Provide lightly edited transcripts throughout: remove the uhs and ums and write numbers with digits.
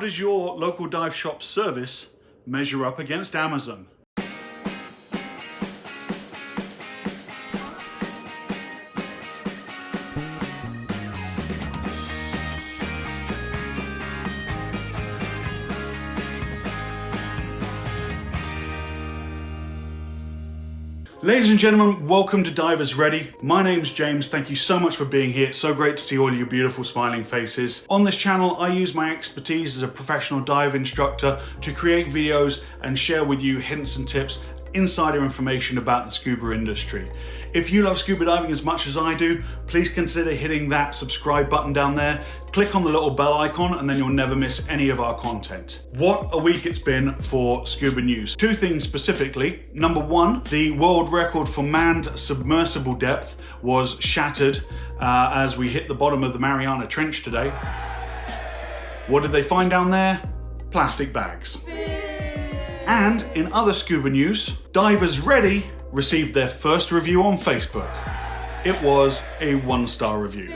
does your local dive shop service measure up against Amazon? Ladies and gentlemen, welcome to Divers Ready. My name's James. Thank you so much for being here. It's so great to see all your beautiful smiling faces. On this channel, I use my expertise as a professional dive instructor to create videos and share with you hints and tips, insider information about the scuba industry. If you love scuba diving as much as I do, please consider hitting that subscribe button down there. Click on the little bell icon and then you'll never miss any of our content. What a week it's been for scuba news. Two things specifically. Number one, the world record for manned submersible depth was shattered as we hit the bottom of the Mariana Trench today. What did they find down there? Plastic bags. And in other scuba news, Divers Ready received their first review on Facebook. It was a 1-star review.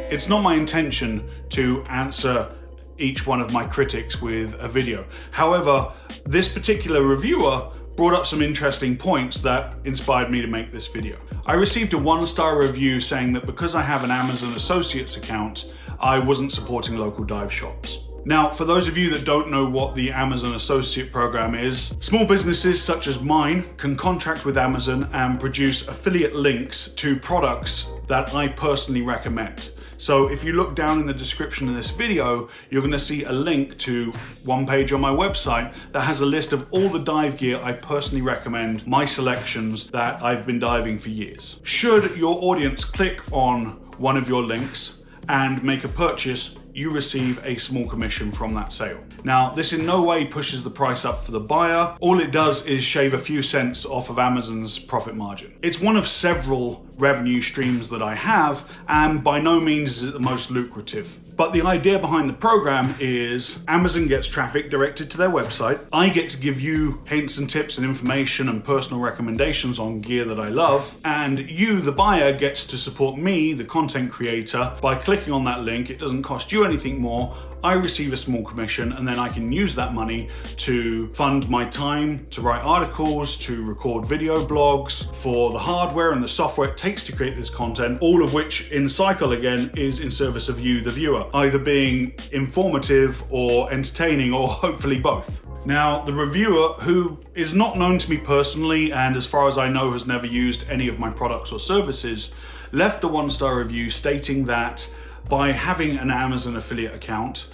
It's not my intention to answer each one of my critics with a video. However, this particular reviewer brought up some interesting points that inspired me to make this video. I received a 1-star review saying that because I have an Amazon Associates account, I wasn't supporting local dive shops. Now, for those of you that don't know what the Amazon Associate Program is, small businesses such as mine can contract with Amazon and produce affiliate links to products that I personally recommend. So if you look down in the description of this video, you're going to see a link to one page on my website that has a list of all the dive gear I personally recommend, my selections that I've been diving for years. Should your audience click on one of your links and make a purchase, you receive a small commission from that sale. Now, this in no way pushes the price up for the buyer. All it does is shave a few cents off of Amazon's profit margin. It's one of several revenue streams that I have, and by no means is it the most lucrative. But the idea behind the program is Amazon gets traffic directed to their website. I get to give you hints and tips and information and personal recommendations on gear that I love. And you, the buyer, gets to support me, the content creator, by clicking on that link. It doesn't cost you anything more. I receive a small commission, and then I can use that money to fund my time to write articles, to record video blogs, for the hardware and the software it takes to create this content, all of which in cycle again is in service of you, the viewer, either being informative or entertaining, or hopefully both. Now, the reviewer, who is not known to me personally and as far as I know has never used any of my products or services, left the 1-star review stating that by having an Amazon affiliate account,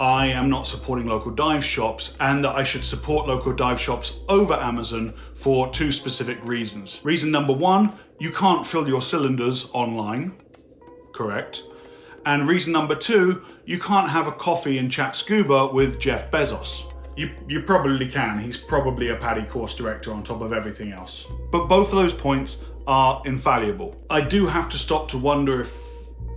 I am not supporting local dive shops, and that I should support local dive shops over Amazon for two specific reasons. Reason number one, you can't fill your cylinders online, correct? And reason number two, you can't have a coffee and chat scuba with Jeff Bezos. You probably can, he's probably a PADI course director on top of everything else. But both of those points are infallible. I do have to stop to wonder if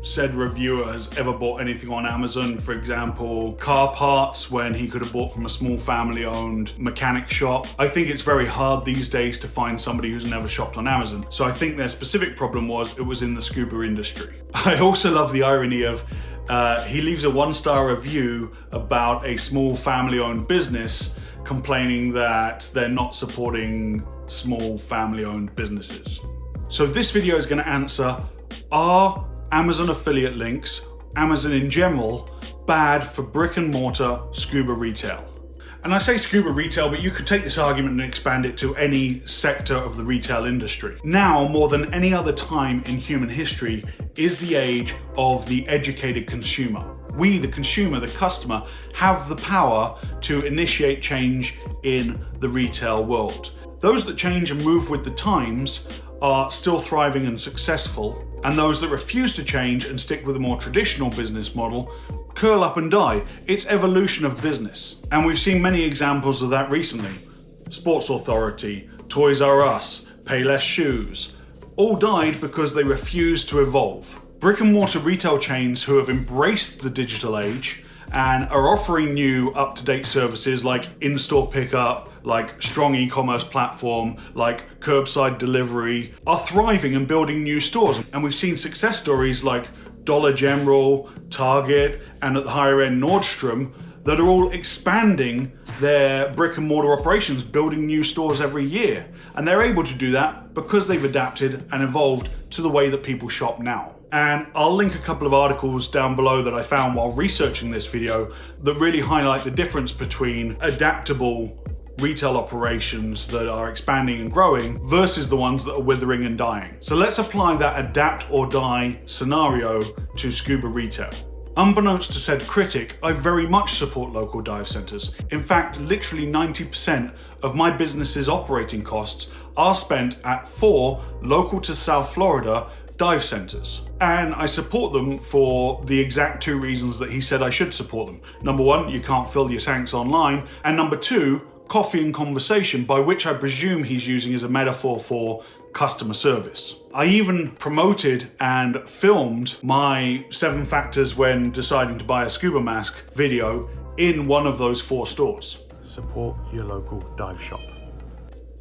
said reviewer has ever bought anything on Amazon, for example, car parts when he could have bought from a small family-owned mechanic shop. I think it's very hard these days to find somebody who's never shopped on Amazon. So I think their specific problem was it was in the scuba industry. I also love the irony of he leaves a 1-star review about a small family-owned business complaining that they're not supporting small family-owned businesses. So this video is going to answer, are Amazon affiliate links, Amazon in general, bad for brick and mortar scuba retail? And I say scuba retail, but you could take this argument and expand it to any sector of the retail industry. Now, more than any other time in human history, is the age of the educated consumer. We, the consumer, the customer, have the power to initiate change in the retail world. Those that change and move with the times are still thriving and successful, and those that refuse to change and stick with a more traditional business model curl up and die. It's evolution of business. And we've seen many examples of that recently. Sports Authority, Toys R Us, Payless Shoes, all died because they refused to evolve. Brick and mortar retail chains who have embraced the digital age and are offering new up-to-date services like in-store pickup, like strong e-commerce platform, like curbside delivery, are thriving and building new stores. And we've seen success stories like Dollar General, Target, and at the higher end Nordstrom that are all expanding their brick and mortar operations, building new stores every year. And they're able to do that because they've adapted and evolved to the way that people shop now. And I'll link a couple of articles down below that I found while researching this video that really highlight the difference between adaptable retail operations that are expanding and growing versus the ones that are withering and dying. So let's apply that adapt or die scenario to scuba retail. Unbeknownst to said critic, I very much support local dive centres. In fact, literally 90% of my business's operating costs are spent at 4 local to South Florida dive centres. And I support them for the exact 2 reasons that he said I should support them. Number 1, you can't fill your tanks online. And number 2, coffee and conversation, by which I presume he's using as a metaphor for customer service. I even promoted and filmed my 7 factors when deciding to buy a scuba mask video in one of those 4 stores. Support your local dive shop.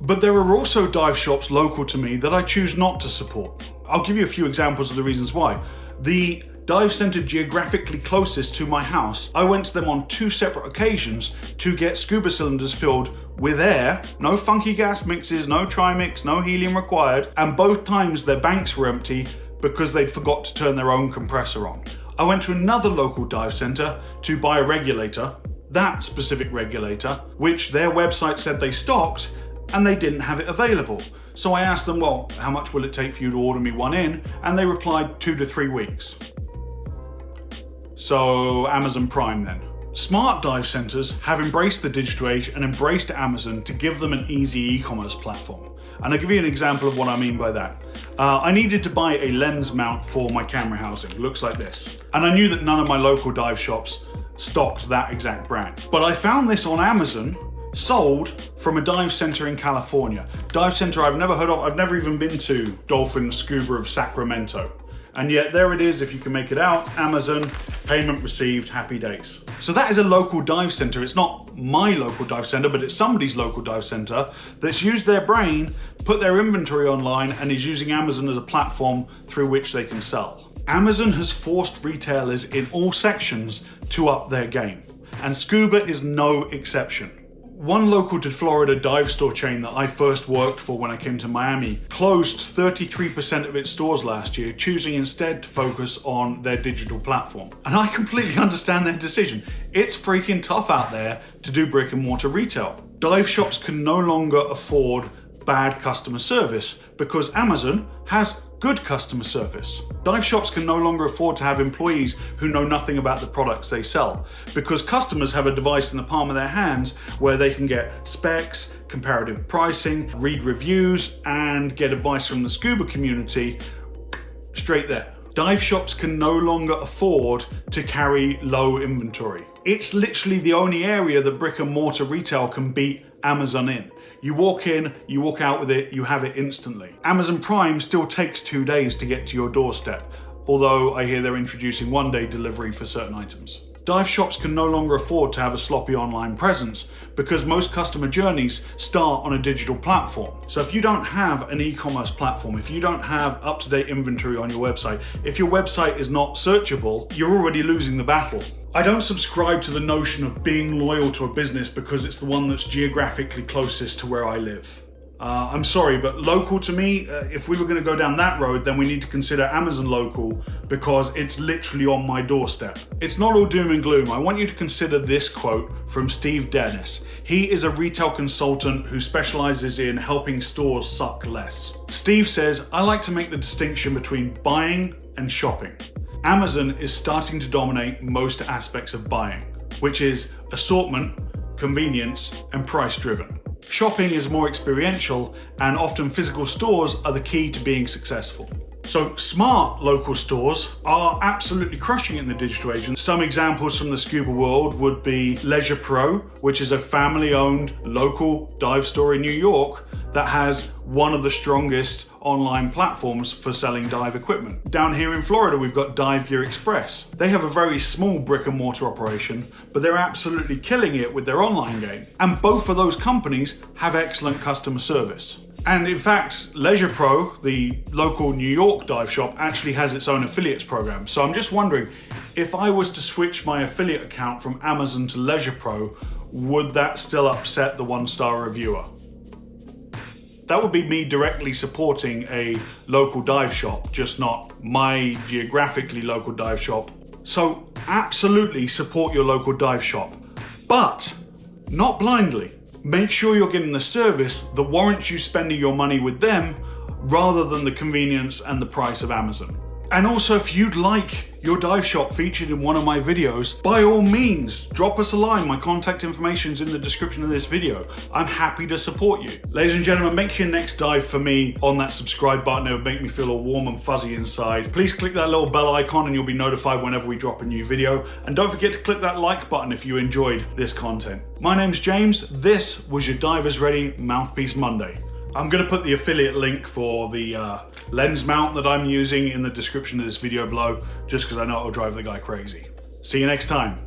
But there are also dive shops local to me that I choose not to support. I'll give you a few examples of the reasons why. The dive centre geographically closest to my house, I went to them on 2 separate occasions to get scuba cylinders filled with air, no funky gas mixes, no trimix, no helium required, and both times their banks were empty because they'd forgot to turn their own compressor on. I went to another local dive centre to buy a regulator, that specific regulator, which their website said they stocked, and they didn't have it available. So I asked them, well, how much will it take for you to order me one in? And they replied 2 to 3 weeks. So Amazon Prime then. Smart dive centers have embraced the digital age and embraced Amazon to give them an easy e-commerce platform. And I'll give you an example of what I mean by that. I needed to buy a lens mount for my camera housing. Looks like this. And I knew that none of my local dive shops stocked that exact brand. But I found this on Amazon, sold from a dive center in California. Dive center I've never heard of. I've never even been to Dolphin Scuba of Sacramento. And yet there it is, if you can make it out, Amazon, payment received, happy days. So that is a local dive center. It's not my local dive center, but it's somebody's local dive center that's used their brain, put their inventory online, and is using Amazon as a platform through which they can sell. Amazon has forced retailers in all sections to up their game, and scuba is no exception. One local to Florida dive store chain that I first worked for when I came to Miami closed 33% of its stores last year, choosing instead to focus on their digital platform. And I completely understand their decision. It's freaking tough out there to do brick and mortar retail. Dive shops can no longer afford bad customer service because Amazon has good customer service. Dive shops can no longer afford to have employees who know nothing about the products they sell because customers have a device in the palm of their hands where they can get specs, comparative pricing, read reviews, and get advice from the scuba community straight there. Dive shops can no longer afford to carry low inventory. It's literally the only area that brick and mortar retail can beat Amazon in. You walk in, you walk out with it, you have it instantly. Amazon Prime still takes 2 days to get to your doorstep, although I hear they're introducing 1-day delivery for certain items. Dive shops can no longer afford to have a sloppy online presence because most customer journeys start on a digital platform. So if you don't have an e-commerce platform, if you don't have up-to-date inventory on your website, if your website is not searchable, you're already losing the battle. I don't subscribe to the notion of being loyal to a business because it's the one that's geographically closest to where I live. I'm sorry, but local to me, if we were going to go down that road, then we need to consider Amazon local because it's literally on my doorstep. It's not all doom and gloom. I want you to consider this quote from Steve Dennis. He is a retail consultant who specializes in helping stores suck less. Steve says, I like to make the distinction between buying and shopping. Amazon is starting to dominate most aspects of buying, which is assortment, convenience, and price driven. Shopping is more experiential, and often physical stores are the key to being successful. So smart local stores are absolutely crushing it in the digital age. And some examples from the scuba world would be Leisure Pro, which is a family-owned local dive store in New York that has one of the strongest online platforms for selling dive equipment. Down here in Florida, we've got Dive Gear Express. They have a very small brick and mortar operation, but they're absolutely killing it with their online game. And both of those companies have excellent customer service. And in fact, Leisure Pro, the local New York dive shop, actually has its own affiliates program. So I'm just wondering, if I was to switch my affiliate account from Amazon to Leisure Pro, would that still upset the 1-star reviewer? That would be me directly supporting a local dive shop, just not my geographically local dive shop. So absolutely support your local dive shop, but not blindly. Make sure you're getting the service that warrants you spending your money with them rather than the convenience and the price of Amazon. And also, if you'd like your dive shop featured in one of my videos, by all means, drop us a line. My contact information's in the description of this video. I'm happy to support you. Ladies and gentlemen, make your next dive for me on that subscribe button. It would make me feel all warm and fuzzy inside. Please click that little bell icon and you'll be notified whenever we drop a new video. And don't forget to click that like button if you enjoyed this content. My name's James. This was your Divers Ready Mouthpiece Monday. I'm going to put the affiliate link for the lens mount that I'm using in the description of this video below, just because I know it'll drive the guy crazy. See you next time.